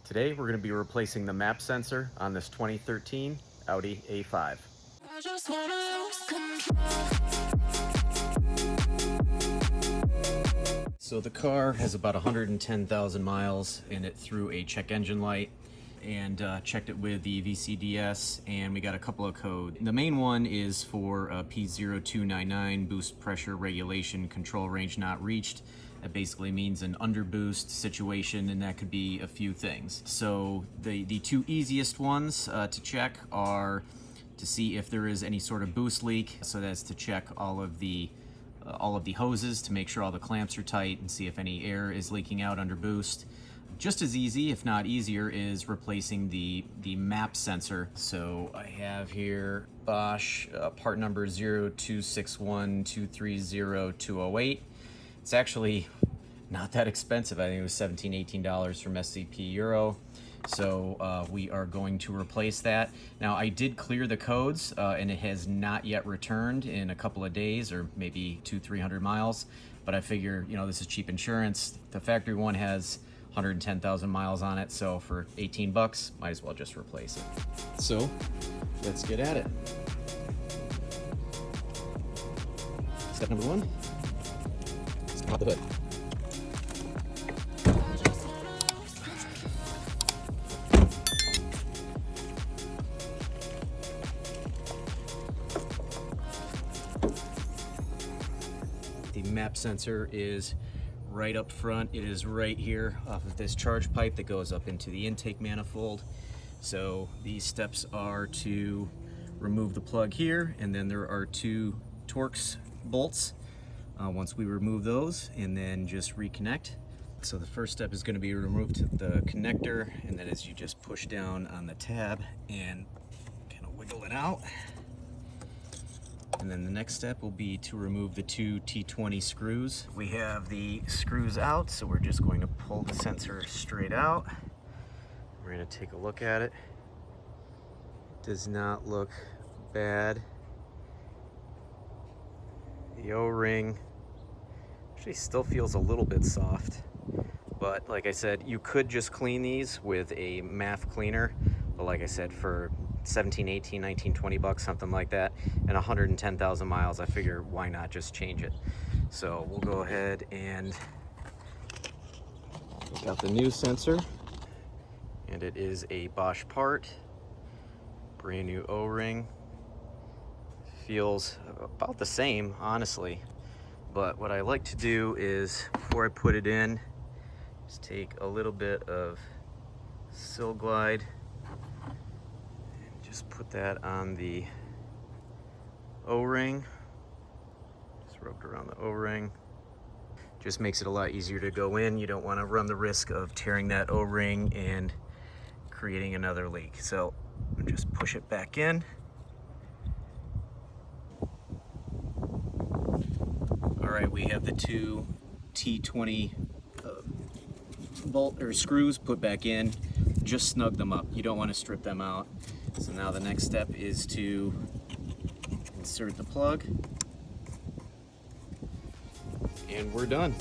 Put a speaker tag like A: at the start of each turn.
A: Today we're going to be replacing the map sensor on this 2013 Audi A5.
B: I just wanna lose control.
A: So the car has about 110,000 miles in it through a check engine light, and checked it with the VCDS, and we got a couple of codes. The main one is for P0299, boost pressure regulation, control range not reached. That basically means an underboost situation, and that could be a few things. So the two easiest ones to check are to see if there is any sort of boost leak. So that's to check all of the hoses to make sure all the clamps are tight and see if any air is leaking out under boost. Just as easy, if not easier, is replacing the map sensor. So I have here Bosch part number 0261230208. It's actually not that expensive. I think it was $17-18 from SCP Euro. So we are going to replace that. Now, I did clear the codes and it has not yet returned in a couple of days, or maybe 200-300 miles. But I figure, you know, this is cheap insurance. The factory one has 110,000 miles on it, so for 18 bucks, might as well just replace it. So let's get at it. Step number one, let's pop the hood. The map sensor is right up front. It is right here off of this charge pipe that goes up into the intake manifold. So these steps are to remove the plug here, and then there are two Torx bolts. Once we remove those, and then just reconnect. So the first step is going to be remove the connector, and then as you just push down on the tab and kind of wiggle it out. And then the next step will be to remove the two T20 screws. We have the screws out, so we're just going to pull the sensor straight out. We're going to take a look at it. Does not look bad. The O-ring actually still feels a little bit soft, but like I said, you could just clean these with a MAF cleaner, but like I said, for 17, 18, 19, 20 bucks, something like that, and 110,000 miles, I figure why not just change it. So we'll go ahead and take out the new sensor, and it is a Bosch part, brand new O-ring. Feels about the same, honestly, but what I like to do is, before I put it in, just take a little bit of Sil Glide. Just put that on the O-ring. Just rubbed around the O-ring. Just makes it a lot easier to go in. You don't want to run the risk of tearing that O-ring and creating another leak. So just push it back in. All right, we have the two T20 bolt or screws put back in. Just snug them up. You don't want to strip them out. So now the next step is to insert the plug, and we're done.